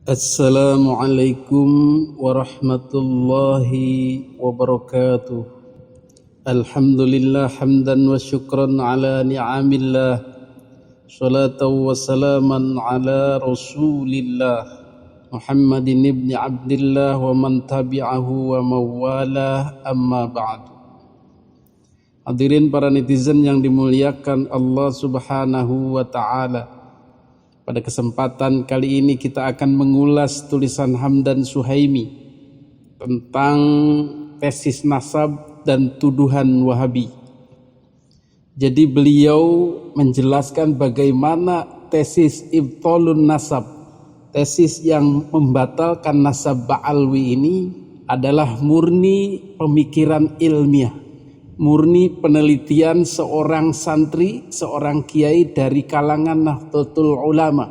Assalamualaikum warahmatullahi wabarakatuh. Alhamdulillah hamdan wa syukran ala ni'amillah. Salatu wa salaman ala rasulillah Muhammadin ibni Abdillah wa man tabi'ahu wa mawalah, amma ba'du. Hadirin para netizen yang dimuliakan Allah subhanahu wa ta'ala, pada kesempatan kali ini kita akan mengulas tulisan Hamdan Suhaimi tentang tesis nasab dan tuduhan Wahabi. Jadi beliau menjelaskan bagaimana tesis Ibtalun Nasab, tesis yang membatalkan nasab Ba'alwi ini adalah murni pemikiran ilmiah, murni penelitian seorang santri, seorang kiai dari kalangan Nahdlatul Ulama.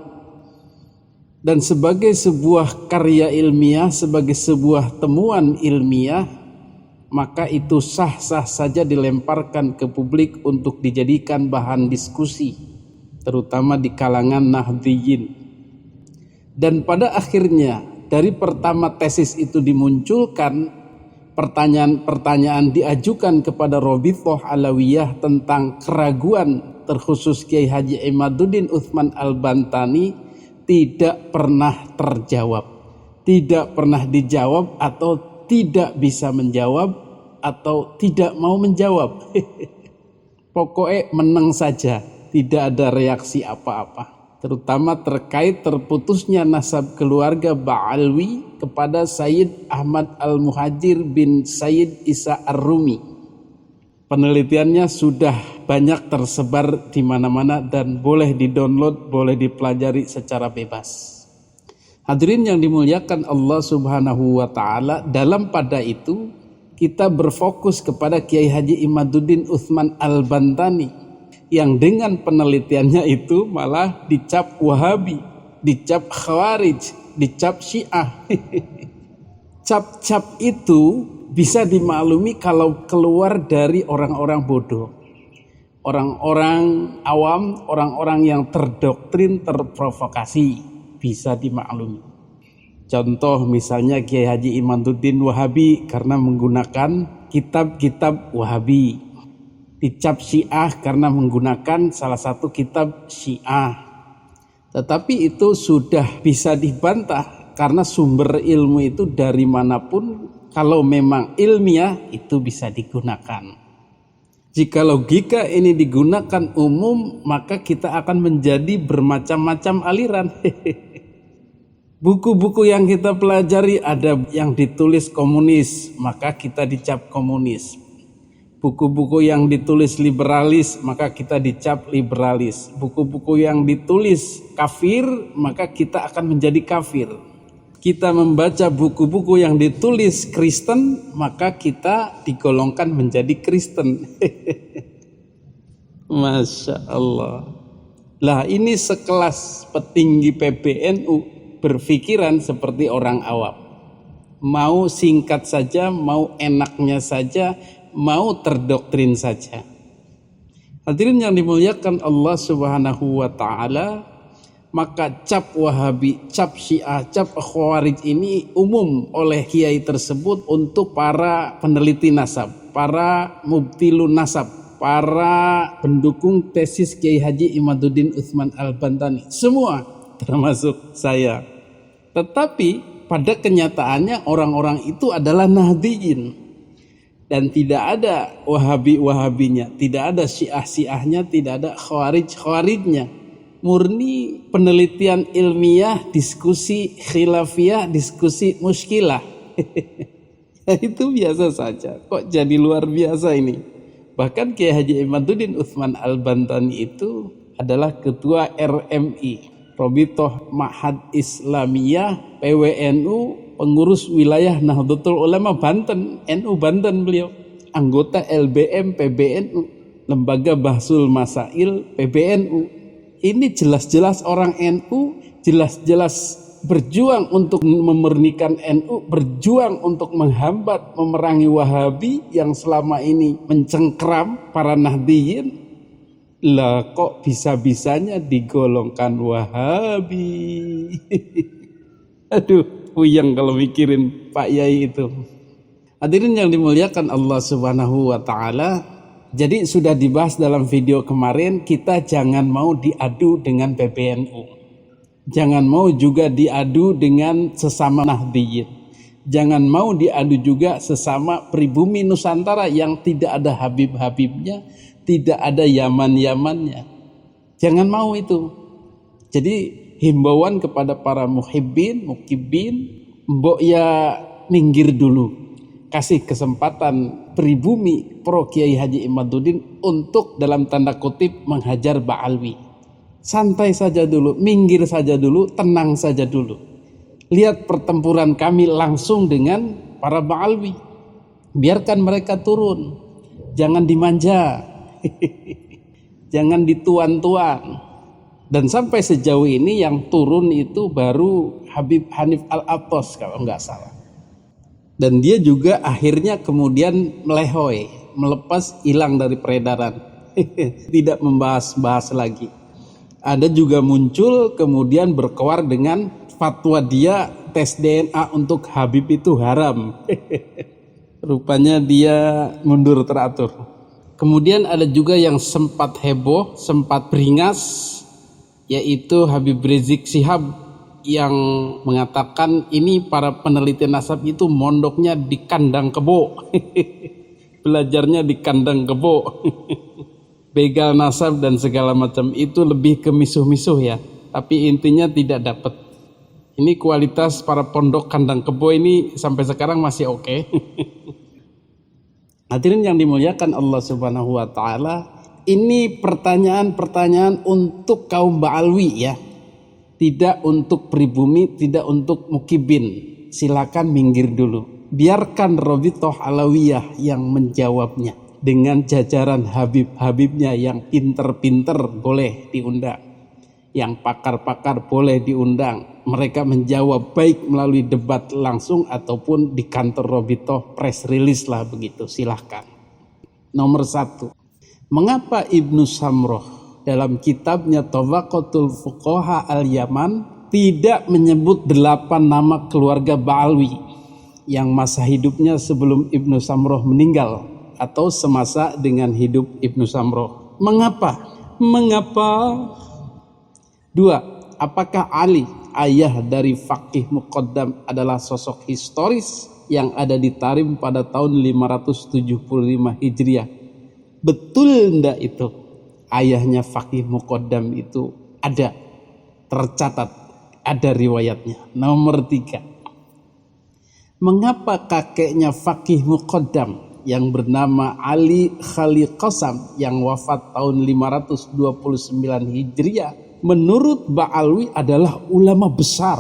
Dan sebagai sebuah karya ilmiah, sebagai sebuah temuan ilmiah, maka itu sah-sah saja dilemparkan ke publik untuk dijadikan bahan diskusi, terutama di kalangan Nahdliyin. Dan pada akhirnya dari pertama tesis itu dimunculkan, pertanyaan-pertanyaan diajukan kepada Rabithah Alawiyah tentang keraguan terkhusus Kiai Haji Imaduddin Utsman Al-Bantani tidak pernah terjawab, tidak pernah dijawab, atau tidak bisa menjawab, atau tidak mau menjawab. Pokoknya menang saja, tidak ada reaksi apa-apa, terutama terkait terputusnya nasab keluarga Ba'alwi kepada Sayyid Ahmad Al-Muhajir bin Sayyid Isa Ar-Rumi. Penelitiannya sudah banyak tersebar di mana-mana dan boleh di-download, boleh dipelajari secara bebas. Hadirin yang dimuliakan Allah Subhanahu wa taala, dalam pada itu kita berfokus kepada Kiai Haji Imaduddin Utsman Al-Bantani yang dengan penelitiannya itu malah dicap Wahabi, dicap Khawarij, dicap Syiah. Cap-cap itu bisa dimaklumi kalau keluar dari orang-orang bodoh, orang-orang awam, orang-orang yang terdoktrin, terprovokasi, bisa dimaklumi. Contoh misalnya Kiai Haji Imaduddin Wahabi karena menggunakan kitab-kitab Wahabi, dicap Syiah karena menggunakan salah satu kitab Syiah. Tetapi itu sudah bisa dibantah karena sumber ilmu itu dari manapun, kalau memang ilmiah itu bisa digunakan. Jika logika ini digunakan umum, maka kita akan menjadi bermacam-macam aliran. Buku-buku yang kita pelajari ada yang ditulis komunis, maka kita dicap komunis. Buku-buku yang ditulis liberalis, maka kita dicap liberalis. Buku-buku yang ditulis kafir, maka kita akan menjadi kafir. Kita membaca buku-buku yang ditulis Kristen, maka kita digolongkan menjadi Kristen. Masya Allah. Lah ini sekelas petinggi PBNU berpikiran seperti orang awam. Mau singkat saja, mau enaknya saja, mau terdoktrin saja. Hadirin yang dimuliakan Allah Subhanahu wa taala, maka cap Wahabi, cap Syiah, cap Khawarij ini umum oleh kiai tersebut untuk para peneliti nasab, para mubtilun nasab, para pendukung tesis Kiai Haji Imaduddin Utsman Al-Bantani, semua termasuk saya. Tetapi pada kenyataannya orang-orang itu adalah Nahdliyin. Dan tidak ada Wahabi-Wahabinya, tidak ada Syiah-Syiahnya, tidak ada Khawarij-Khawarijnya. Murni penelitian ilmiah, diskusi khilafiyah, diskusi muskilah. Itu biasa saja, kok jadi luar biasa ini. Bahkan Kiai Haji Imaduddin Utsman Al-Bantani itu adalah ketua RMI, Rabithah Ma'had Islamiyah, PWNU, pengurus wilayah Nahdlatul Ulama Banten, NU Banten beliau, anggota LBM PBNU, Lembaga Bahsul Masail PBNU. Ini jelas-jelas orang NU, jelas-jelas berjuang untuk memurnikan NU, berjuang untuk menghambat, memerangi Wahabi yang selama ini mencengkram para Nahdliyin. Lah kok bisa-bisanya digolongkan Wahabi? Aduh, puyeng kalau mikirin Pak Yai itu. Hadirin yang dimuliakan Allah Subhanahu wa taala, jadi sudah dibahas dalam video kemarin, kita jangan mau diadu dengan PBNU. Jangan mau juga diadu dengan sesama Nahdliyin. Jangan mau diadu juga sesama pribumi Nusantara yang tidak ada Habib-Habibnya, tidak ada Yaman-Yamannya. Jangan mau itu. Jadi himbauan kepada para muhibbin, mukibin, mbok ya minggir dulu, kasih kesempatan pribumi pro Kiai Haji Imaduddin untuk dalam tanda kutip menghajar Ba'alwi. Santai saja dulu, minggir saja dulu, tenang saja dulu. Lihat pertempuran kami langsung dengan para Ba'alwi. Biarkan mereka turun, jangan dimanja, jangan dituan-tuan. Dan sampai sejauh ini yang turun itu baru Habib Hanif Al-Attas kalau nggak salah. Dan dia juga akhirnya kemudian melehoi, melepas, hilang dari peredaran. Tidak membahas-bahas lagi. Ada juga muncul kemudian berkoar dengan fatwa dia tes DNA untuk Habib itu haram. Rupanya dia mundur teratur. Kemudian ada juga yang sempat heboh, sempat beringas, yaitu Habib Rizik Syihab yang mengatakan ini para peneliti nasab itu mondoknya di kandang kebo. Belajarnya di kandang kebo. Begal nasab dan segala macam itu lebih ke misuh-misuh ya, tapi intinya tidak dapat. Ini kualitas para pondok kandang kebo ini sampai sekarang masih oke. Hadirin yang dimuliakan Allah Subhanahu wa taala, ini pertanyaan-pertanyaan untuk kaum Ba'alwi ya. Tidak untuk pribumi, tidak untuk mukibin. Silakan minggir dulu. Biarkan Rabithah Alawiyah yang menjawabnya. Dengan jajaran Habib-Habibnya yang pinter-pinter boleh diundang. Yang pakar-pakar boleh diundang. Mereka menjawab baik melalui debat langsung ataupun di kantor Rabithah, press release lah begitu. Silahkan. Nomor 1. Mengapa Ibnu Samroh dalam kitabnya Tabaqatul Fuqaha al-Yaman tidak menyebut 8 nama keluarga Ba'alwi yang masa hidupnya sebelum Ibnu Samroh meninggal atau semasa dengan hidup Ibnu Samroh? Mengapa? Mengapa? 2. Apakah Ali, ayah dari Faqih Muqaddam, adalah sosok historis yang ada di Tarim pada tahun 575 Hijriah? Betul ndak itu? Ayahnya Faqih Muqaddam itu ada, tercatat, ada riwayatnya. Nomor 3. Mengapa kakeknya Faqih Muqaddam yang bernama Ali Khalil Qasam yang wafat tahun 529 Hijriah menurut Ba'alwi adalah ulama besar,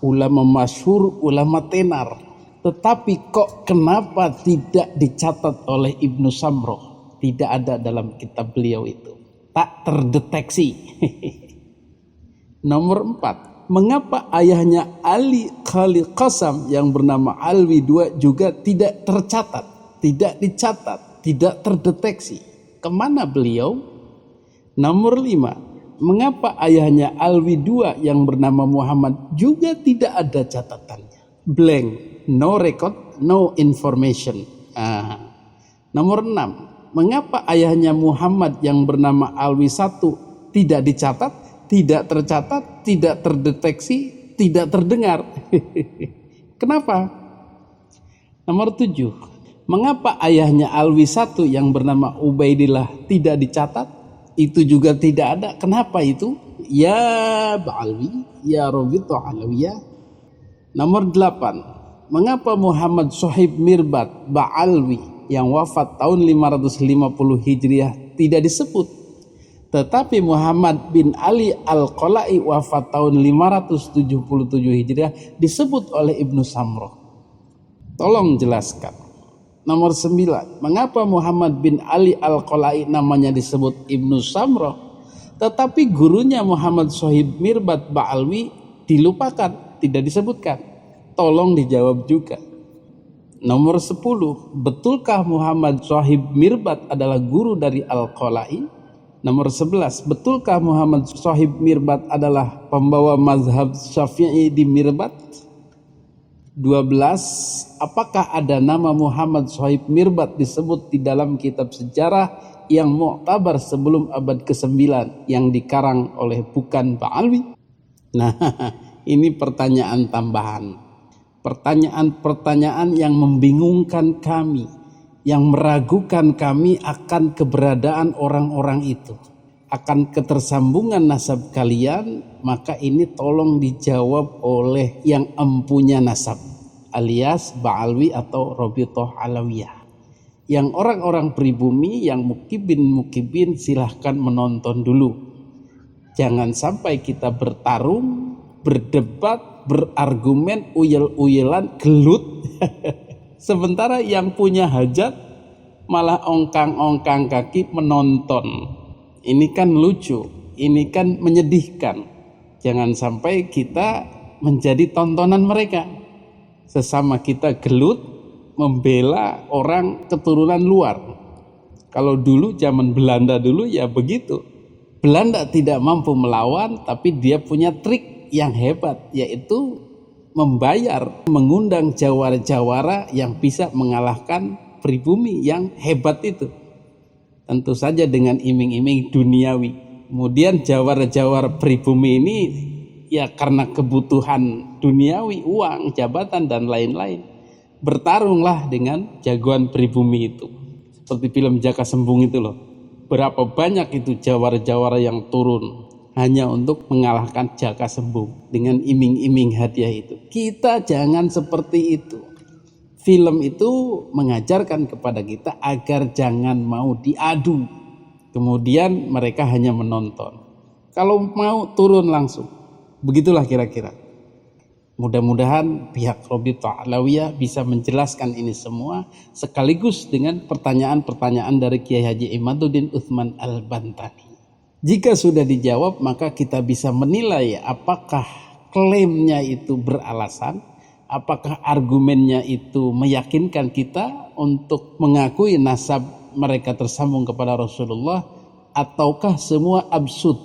ulama masyhur, ulama tenar, tetapi kok kenapa tidak dicatat oleh Ibnu Samroh? Tidak ada dalam kitab beliau itu. Tak terdeteksi. Nomor 4. Mengapa ayahnya Ali Khalil Qasam yang bernama Alwi II juga tidak tercatat, tidak dicatat, tidak terdeteksi? Kemana beliau? Nomor 5. Mengapa ayahnya Alwi II yang bernama Muhammad juga tidak ada catatannya? Blank. No record, no information. Nomor 6. Mengapa ayahnya Muhammad yang bernama Alwi I tidak dicatat, tidak tercatat, tidak terdeteksi, tidak terdengar? Kenapa? Nomor 7. Mengapa ayahnya Alwi I yang bernama Ubaidillah tidak dicatat? Itu juga tidak ada. Kenapa itu? Ya Ba'alwi, ya Rabithah Alawiyah. Nomor 8. Mengapa Muhammad Sohib Mirbat Ba'alwi yang wafat tahun 550 Hijriah tidak disebut, tetapi Muhammad bin Ali Al-Qala'i wafat tahun 577 Hijriah disebut oleh Ibnu Samroh? Tolong jelaskan. Nomor 9. Mengapa Muhammad bin Ali Al-Qala'i namanya disebut Ibnu Samroh, tetapi gurunya Muhammad Sohib Mirbat Ba'alwi dilupakan, tidak disebutkan? Tolong dijawab juga. Nomor 10. Betulkah Muhammad Sohib Mirbat adalah guru dari Al-Qala'i? Nomor 11. Betulkah Muhammad Sohib Mirbat adalah pembawa mazhab Syafi'i di Mirbat? 12. Apakah ada nama Muhammad Sohib Mirbat disebut di dalam kitab sejarah yang mu'tabar sebelum abad ke-9 yang dikarang oleh Bukan Ba'alwi? Nah, ini pertanyaan tambahan. Pertanyaan-pertanyaan yang membingungkan kami, yang meragukan kami akan keberadaan orang-orang itu, akan ketersambungan nasab kalian, maka ini tolong dijawab oleh yang empunya nasab, alias Ba'alwi atau Robitoh Alawiyah. Yang orang-orang pribumi, yang mukibin silahkan menonton dulu. Jangan sampai kita bertarung, berdebat, berargumen, uyel-uyelan, gelut. Sementara yang punya hajat malah ongkang-ongkang kaki menonton. Ini kan lucu, ini kan menyedihkan. Jangan sampai kita menjadi tontonan mereka. Sesama kita gelut membela orang keturunan luar. Kalau dulu zaman Belanda dulu ya begitu. Belanda tidak mampu melawan, tapi dia punya trik yang hebat, yaitu membayar, mengundang jawara-jawara yang bisa mengalahkan pribumi yang hebat itu. Tentu saja dengan iming-iming duniawi. Kemudian jawara-jawara pribumi ini ya karena kebutuhan duniawi, uang, jabatan dan lain-lain, bertarunglah dengan jagoan pribumi itu. Seperti film Jaka Sembung itu loh. Berapa banyak itu jawara-jawara yang turun hanya untuk mengalahkan Jaka Sembung dengan iming-iming hadiah itu. Kita jangan seperti itu. Film itu mengajarkan kepada kita agar jangan mau diadu. Kemudian mereka hanya menonton. Kalau mau turun langsung. Begitulah kira-kira. Mudah-mudahan pihak Robitoh Alawiyah bisa menjelaskan ini semua sekaligus dengan pertanyaan-pertanyaan dari Kiai Haji Imaduddin Utsman Al-Bantani. Jika sudah dijawab, maka kita bisa menilai apakah klaimnya itu beralasan, apakah argumennya itu meyakinkan kita untuk mengakui nasab mereka tersambung kepada Rasulullah, ataukah semua absurd,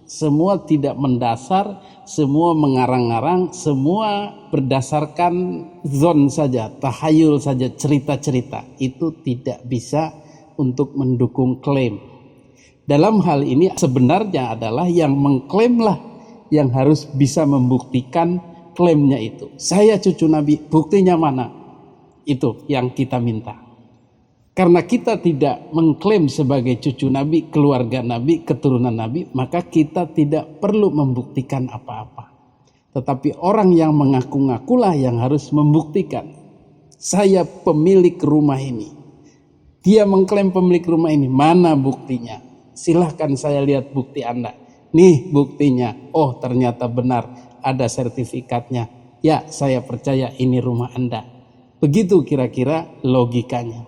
semua tidak mendasar, semua mengarang-arang, semua berdasarkan zon saja, tahayul saja, cerita-cerita. Itu tidak bisa untuk mendukung klaim. Dalam hal ini sebenarnya adalah yang mengklaimlah yang harus bisa membuktikan klaimnya itu. Saya cucu Nabi, buktinya mana? Itu yang kita minta. Karena kita tidak mengklaim sebagai cucu Nabi, keluarga Nabi, keturunan Nabi, maka kita tidak perlu membuktikan apa-apa. Tetapi orang yang mengaku-ngakulah yang harus membuktikan. Saya pemilik rumah ini. Dia mengklaim pemilik rumah ini. Mana buktinya? Silahkan saya lihat bukti Anda. Nih buktinya. Oh ternyata benar. Ada sertifikatnya. Ya saya percaya ini rumah Anda. Begitu kira-kira logikanya.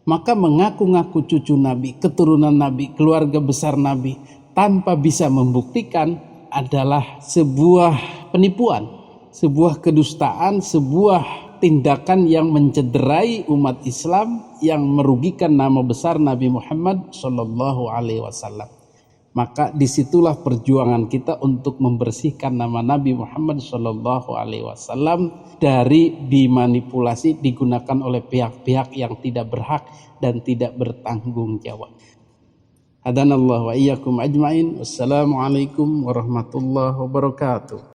Maka mengaku-ngaku cucu Nabi, keturunan Nabi, keluarga besar Nabi tanpa bisa membuktikan adalah sebuah penipuan, sebuah kedustaan, sebuah tindakan yang mencederai umat Islam, yang merugikan nama besar Nabi Muhammad SAW. Maka disitulah perjuangan kita untuk membersihkan nama Nabi Muhammad SAW dari dimanipulasi, digunakan oleh pihak-pihak yang tidak berhak dan tidak bertanggung jawab. Hadanallahu wa iyyakum ajmain. Wassalamualaikum warahmatullahi wabarakatuh.